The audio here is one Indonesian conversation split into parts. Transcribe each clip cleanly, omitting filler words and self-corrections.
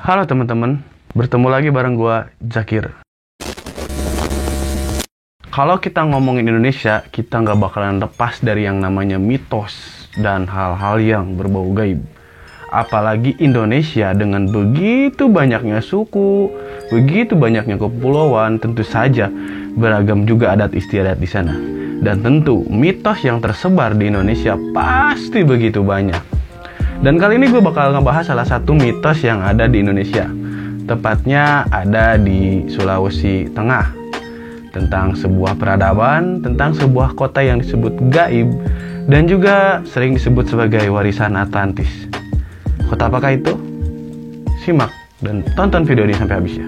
Halo teman-teman, bertemu lagi bareng gua Zakir. Kalau kita ngomongin Indonesia, kita nggak bakalan lepas dari yang namanya mitos dan hal-hal yang berbau gaib. Apalagi Indonesia dengan begitu banyaknya suku, begitu banyaknya kepulauan, tentu saja beragam juga adat istiadat di sana. Dan tentu mitos yang tersebar di Indonesia pasti begitu banyak. Dan kali ini gue bakal ngebahas salah satu mitos yang ada di Indonesia. Tepatnya ada di Sulawesi Tengah. Tentang sebuah peradaban, tentang sebuah kota yang disebut gaib, dan juga sering disebut sebagai warisan Atlantis. Kota apakah itu? Simak dan tonton video ini sampai habis ya.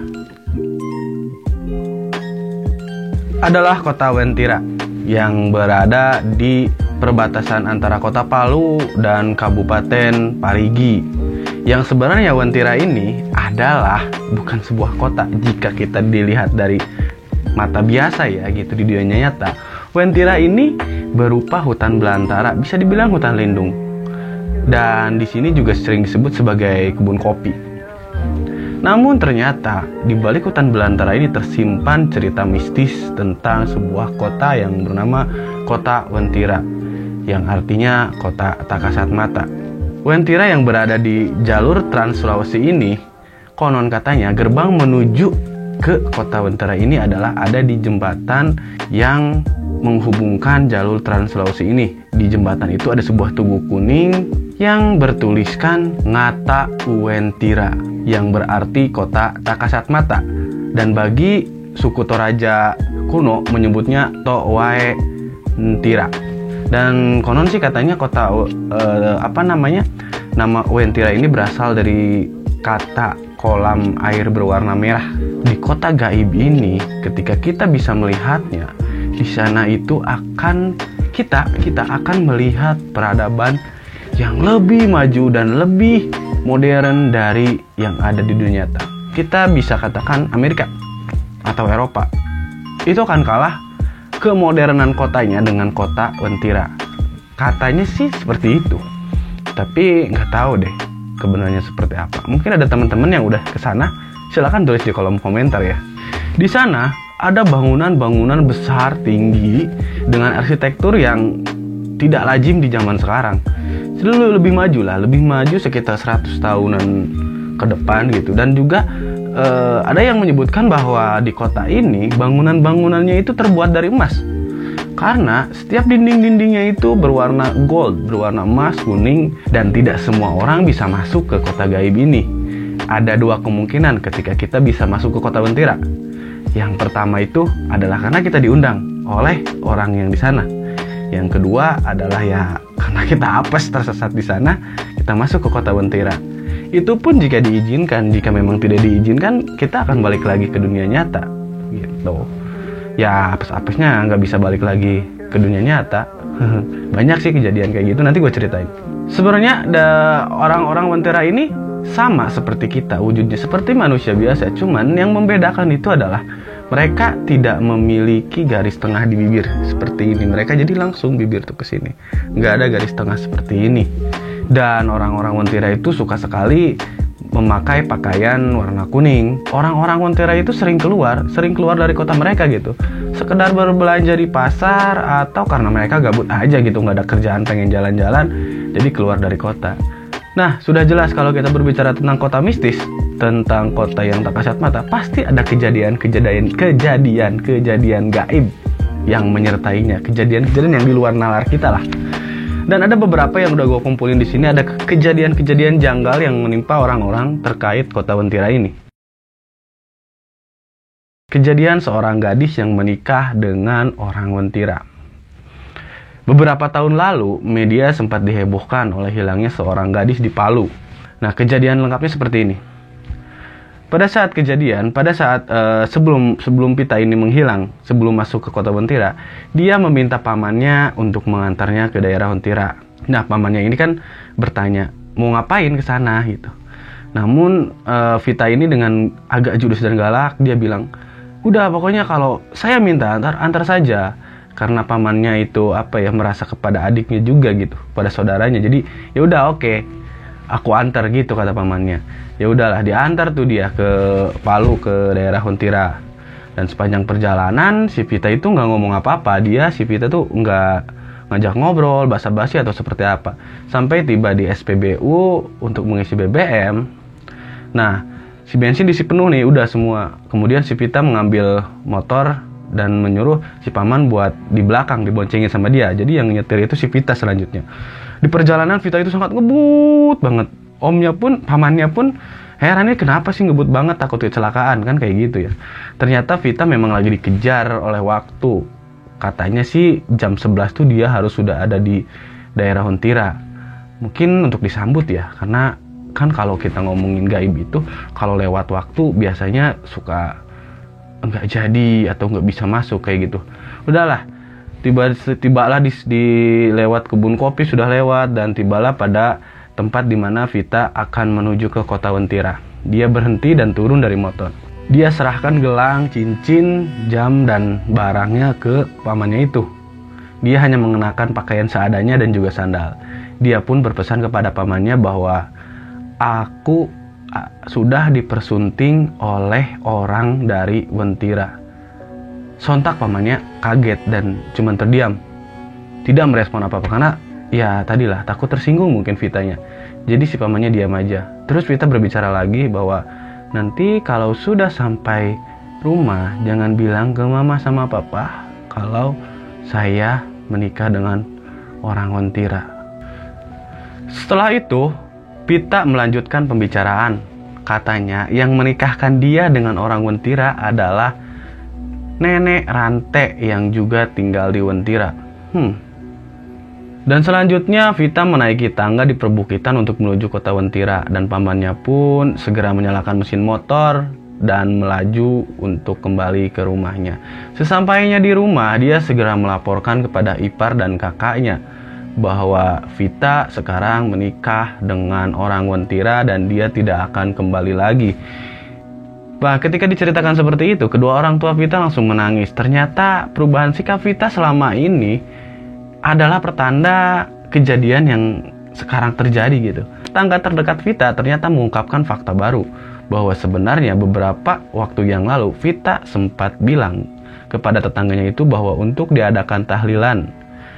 Adalah kota Wentira yang berada di perbatasan antara kota Palu dan Kabupaten Parigi. Yang sebenarnya Wentira ini adalah bukan sebuah kota jika kita dilihat dari mata biasa ya gitu di dunia nyata. Wentira ini berupa hutan belantara, bisa dibilang hutan lindung. Dan di sini juga sering disebut sebagai kebun kopi. Namun ternyata di balik hutan belantara ini tersimpan cerita mistis tentang sebuah kota yang bernama Kota Wentira, yang artinya kota tak kasat mata. Wentira yang berada di jalur Trans Sulawesi ini, konon katanya gerbang menuju ke kota Wentira ini adalah ada di jembatan yang menghubungkan jalur Trans Sulawesi ini. Di jembatan itu ada sebuah tugu kuning yang bertuliskan Ngata Wentira, yang berarti kota tak kasat mata. Dan bagi suku Toraja kuno menyebutnya Towae Ntira. Dan konon sih katanya nama Wentira ini berasal dari kata kolam air berwarna merah. Di kota gaib ini, ketika kita bisa melihatnya, di sana itu kita akan melihat peradaban yang lebih maju dan lebih modern dari yang ada di dunia nyata. Kita bisa katakan Amerika atau Eropa. Itu akan kalah kemodernan kotanya dengan kota Wentira. Katanya sih seperti itu, tapi nggak tahu deh kebenarannya seperti apa. Mungkin ada teman-teman yang udah kesana, silahkan tulis di kolom komentar ya. Di sana ada bangunan-bangunan besar tinggi dengan arsitektur yang tidak lazim di zaman sekarang. Lebih maju sekitar 100 tahunan ke depan gitu. Dan juga ada yang menyebutkan bahwa di kota ini bangunan-bangunannya itu terbuat dari emas, karena setiap dinding-dindingnya itu berwarna gold, berwarna emas, kuning. Dan tidak semua orang bisa masuk ke kota gaib ini. Ada dua kemungkinan ketika kita bisa masuk ke kota Wentira. Yang pertama itu adalah karena kita diundang oleh orang yang di sana. Yang kedua adalah ya karena kita apes tersesat di sana, kita masuk ke kota Wentira. Itu pun jika diizinkan. Jika memang tidak diizinkan, kita akan balik lagi ke dunia nyata gitu. Ya apes-apesnya nggak bisa balik lagi ke dunia nyata. Banyak sih kejadian kayak gitu, nanti gue ceritain. Sebenarnya orang-orang Wentira ini sama seperti kita, wujudnya seperti manusia biasa. Cuman yang membedakan itu adalah mereka tidak memiliki garis tengah di bibir seperti ini. Mereka jadi langsung bibir tuh ke sini, nggak ada garis tengah seperti ini. Dan orang-orang Wentira itu suka sekali memakai pakaian warna kuning. Orang-orang Wentira itu sering keluar dari kota mereka gitu, sekedar berbelanja di pasar, atau karena mereka gabut aja gitu, nggak ada kerjaan, pengen jalan-jalan, jadi keluar dari kota. Nah, sudah jelas kalau kita berbicara tentang kota mistis, tentang kota yang tak kasat mata, pasti ada kejadian gaib yang menyertainya, kejadian-kejadian yang di luar nalar kita lah. Dan ada beberapa yang udah gue kumpulin di sini. Ada kejadian-kejadian janggal yang menimpa orang-orang terkait kota Wentira ini. Kejadian seorang gadis yang menikah dengan orang Wentira. Beberapa tahun lalu, media sempat dihebohkan oleh hilangnya seorang gadis di Palu. Nah, kejadian lengkapnya seperti ini. Pada saat sebelum Pita ini menghilang, sebelum masuk ke kota Wentira, dia meminta pamannya untuk mengantarnya ke daerah Wentira. Nah, pamannya ini kan bertanya, mau ngapain ke sana gitu. Namun Vita ini dengan agak judes dan galak, dia bilang, udah pokoknya kalau saya minta antar saja. Karena pamannya itu merasa kepada adiknya juga gitu, pada saudaranya. Jadi ya udah oke. aku antar gitu kata pamannya. Ya udahlah, diantar tuh dia ke Palu, ke daerah Hontira. Dan sepanjang perjalanan si Vita itu nggak ngomong apa-apa. Si Vita tuh nggak ngajak ngobrol, basa-basi atau seperti apa. Sampai tiba di SPBU untuk mengisi BBM. Nah, si bensin diisi penuh nih, udah semua. Kemudian si Vita mengambil motor dan menyuruh si paman buat di belakang diboncengin sama dia. Jadi yang nyetir itu si Vita selanjutnya. Di perjalanan Vita itu sangat ngebut banget. Pamannya pun heran, nih kenapa sih ngebut banget, takut kecelakaan kan kayak gitu ya. Ternyata Vita memang lagi dikejar oleh waktu. Katanya sih jam 11 tuh dia harus sudah ada di daerah Hontira. Mungkin untuk disambut ya, karena kan kalau kita ngomongin gaib itu, kalau lewat waktu biasanya suka nggak jadi atau nggak bisa masuk kayak gitu. Udahlah, tibalah di lewat kebun kopi sudah lewat, dan tibalah pada tempat di mana Vita akan menuju ke kota Hontira. Dia berhenti dan turun dari motor. Dia serahkan gelang, cincin, jam, dan barangnya ke pamannya itu. Dia hanya mengenakan pakaian seadanya dan juga sandal. Dia pun berpesan kepada pamannya bahwa aku sudah dipersunting oleh orang dari Hontira. Sontak pamannya kaget dan cuma terdiam. Tidak merespon apa-apa karena ya tadilah takut tersinggung mungkin Vitanya. Jadi si pamannya diam aja. Terus Vita berbicara lagi bahwa nanti kalau sudah sampai rumah jangan bilang ke mama sama papa kalau saya menikah dengan orang Hontira. Setelah itu Vita melanjutkan pembicaraan. Katanya yang menikahkan dia dengan orang Hontira adalah nenek Rante yang juga tinggal di Hontira. Dan selanjutnya Vita menaiki tangga di perbukitan untuk menuju kota Hontira, dan pamannya pun segera menyalakan mesin motor dan melaju untuk kembali ke rumahnya. Sesampainya di rumah, dia segera melaporkan kepada ipar dan kakaknya bahwa Vita sekarang menikah dengan orang Hontira dan dia tidak akan kembali lagi. Bah, ketika diceritakan seperti itu, kedua orang tua Vita langsung menangis. Ternyata perubahan sikap Vita selama ini adalah pertanda kejadian yang sekarang terjadi gitu. Tetangga terdekat Vita ternyata mengungkapkan fakta baru bahwa sebenarnya beberapa waktu yang lalu Vita sempat bilang kepada tetangganya itu bahwa untuk diadakan tahlilan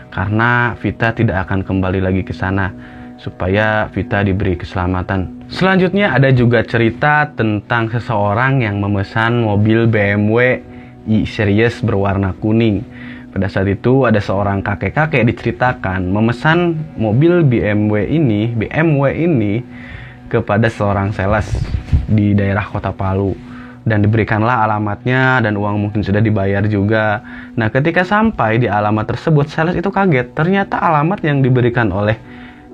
karena Vita tidak akan kembali lagi ke sana supaya Vita diberi keselamatan. Selanjutnya ada juga cerita tentang seseorang yang memesan mobil BMW i-Series berwarna kuning. Pada saat itu ada seorang kakek-kakek diceritakan memesan mobil BMW ini kepada seorang sales di daerah kota Palu. Dan diberikanlah alamatnya dan uang mungkin sudah dibayar juga. Nah, ketika sampai di alamat tersebut, sales itu kaget. Ternyata alamat yang diberikan oleh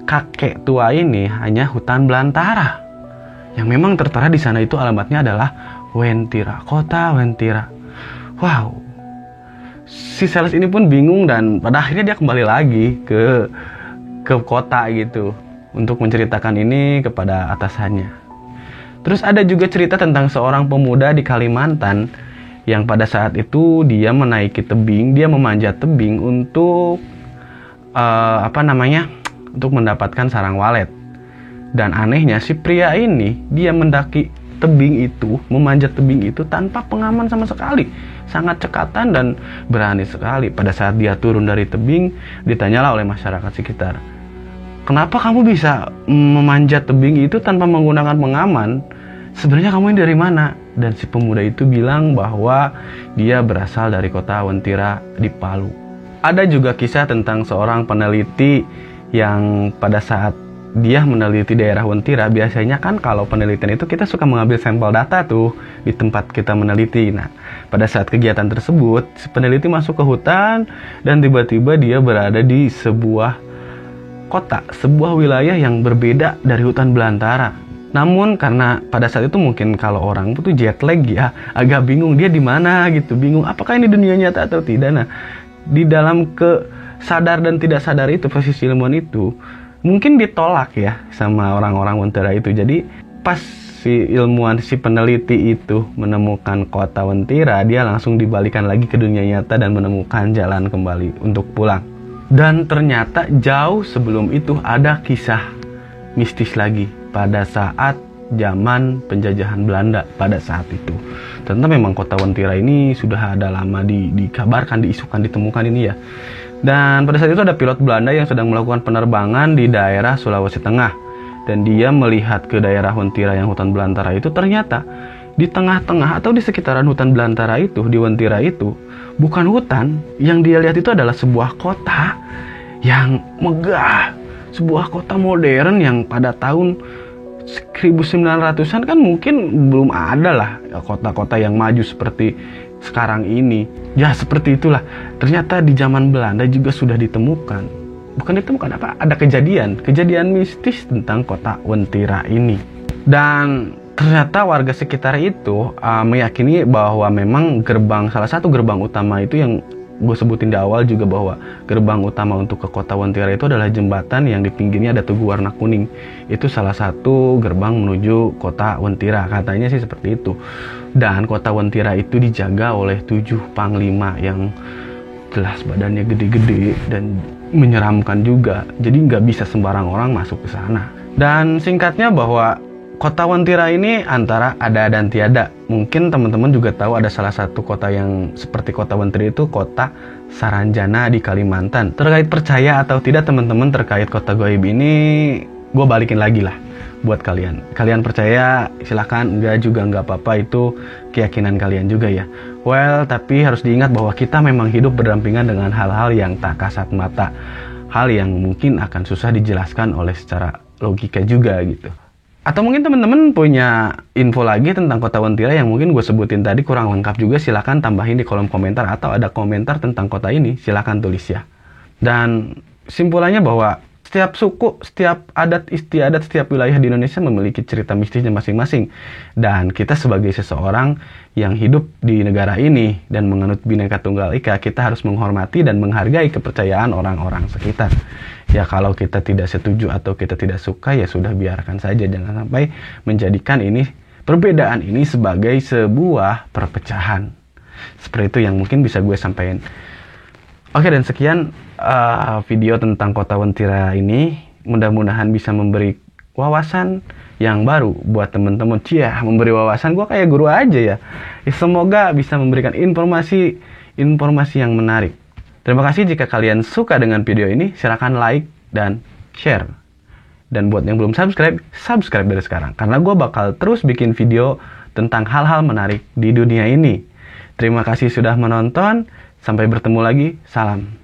kakek tua ini hanya hutan belantara. Yang memang tertera di sana itu alamatnya adalah Hontira, kota Hontira. Wow. Si sales ini pun bingung dan pada akhirnya dia kembali lagi ke kota gitu untuk menceritakan ini kepada atasannya. Terus ada juga cerita tentang seorang pemuda di Kalimantan yang pada saat itu dia menaiki tebing, dia memanjat tebing untuk untuk mendapatkan sarang walet. Dan anehnya si pria ini dia mendaki tebing itu, memanjat tebing itu tanpa pengaman sama sekali. Sangat cekatan dan berani sekali. Pada saat dia turun dari tebing, ditanyalah oleh masyarakat sekitar, kenapa kamu bisa memanjat tebing itu tanpa menggunakan pengaman? Sebenarnya kamu ini dari mana? Dan si pemuda itu bilang bahwa dia berasal dari kota Hontira di Palu. Ada juga kisah tentang seorang peneliti yang pada saat dia meneliti daerah Hontira, biasanya kan kalau penelitian itu kita suka mengambil sampel data tuh di tempat kita meneliti. Nah, pada saat kegiatan tersebut, si peneliti masuk ke hutan dan tiba-tiba dia berada di sebuah kota, sebuah wilayah yang berbeda dari hutan belantara. Namun karena pada saat itu mungkin kalau orang itu jet lag ya, agak bingung dia di mana gitu, bingung apakah ini dunia nyata atau tidak. Nah, di dalam sadar dan tidak sadar itu, posisi ilmuwan itu mungkin ditolak ya sama orang-orang Hontira itu. Jadi pas si peneliti itu menemukan kota Hontira, dia langsung dibalikan lagi ke dunia nyata dan menemukan jalan kembali untuk pulang. Dan ternyata jauh sebelum itu ada kisah mistis lagi pada saat zaman penjajahan Belanda pada saat itu. Ternyata memang kota Wentira ini sudah ada lama dikabarkan, diisukan, ditemukan ini ya. Dan pada saat itu ada pilot Belanda yang sedang melakukan penerbangan di daerah Sulawesi Tengah. Dan dia melihat ke daerah Wentira yang hutan belantara itu, ternyata di tengah-tengah atau di sekitaran hutan belantara itu, di Wentira itu, bukan hutan. Yang dia lihat itu adalah sebuah kota yang megah. Sebuah kota modern yang pada tahun 1900-an kan mungkin belum ada lah kota-kota yang maju seperti sekarang ini. Ya seperti itulah. Ternyata di zaman Belanda juga sudah ditemukan. Bukan ditemukan apa? Ada kejadian mistis tentang kota Wentira ini. Dan ternyata warga sekitar itu meyakini bahwa memang salah satu gerbang utama itu yang gue sebutin di awal juga, bahwa gerbang utama untuk ke kota Wentira itu adalah jembatan yang di pinggirnya ada tugu warna kuning. Itu salah satu gerbang menuju kota Wentira, katanya sih seperti itu. Dan kota Wentira itu dijaga oleh 7 panglima yang jelas badannya gede-gede dan menyeramkan juga. Jadi nggak bisa sembarang orang masuk ke sana. Dan singkatnya bahwa kota Wentira ini antara ada dan tiada. Mungkin teman-teman juga tahu ada salah satu kota yang seperti kota Wentira itu kota Saranjana di Kalimantan. Terkait percaya atau tidak teman-teman terkait kota gaib ini, gue balikin lagi lah buat kalian. Kalian percaya silahkan, enggak juga nggak apa-apa, itu keyakinan kalian juga ya. Well, tapi harus diingat bahwa kita memang hidup berdampingan dengan hal-hal yang tak kasat mata. Hal yang mungkin akan susah dijelaskan oleh secara logika juga gitu. Atau mungkin teman-teman punya info lagi tentang kota Wentira yang mungkin gue sebutin tadi kurang lengkap juga, silahkan tambahin di kolom komentar, atau ada komentar tentang kota ini, silahkan tulis ya. Dan simpulannya bahwa setiap suku, setiap adat istiadat, setiap wilayah di Indonesia memiliki cerita mistisnya masing-masing. Dan kita sebagai seseorang yang hidup di negara ini dan menganut Bhinneka Tunggal Ika, kita harus menghormati dan menghargai kepercayaan orang-orang sekitar. Ya kalau kita tidak setuju atau kita tidak suka, ya sudah biarkan saja. Jangan sampai menjadikan perbedaan ini sebagai sebuah perpecahan. Seperti itu yang mungkin bisa gue sampaikan. Oke, dan sekian video tentang kota Wentira ini. Mudah-mudahan bisa memberi wawasan yang baru buat teman-teman. Memberi wawasan, gue kayak guru aja ya. Semoga bisa memberikan informasi yang menarik. Terima kasih jika kalian suka dengan video ini, silakan like dan share. Dan buat yang belum subscribe dari sekarang. Karena gue bakal terus bikin video tentang hal-hal menarik di dunia ini. Terima kasih sudah menonton. Sampai bertemu lagi. Salam.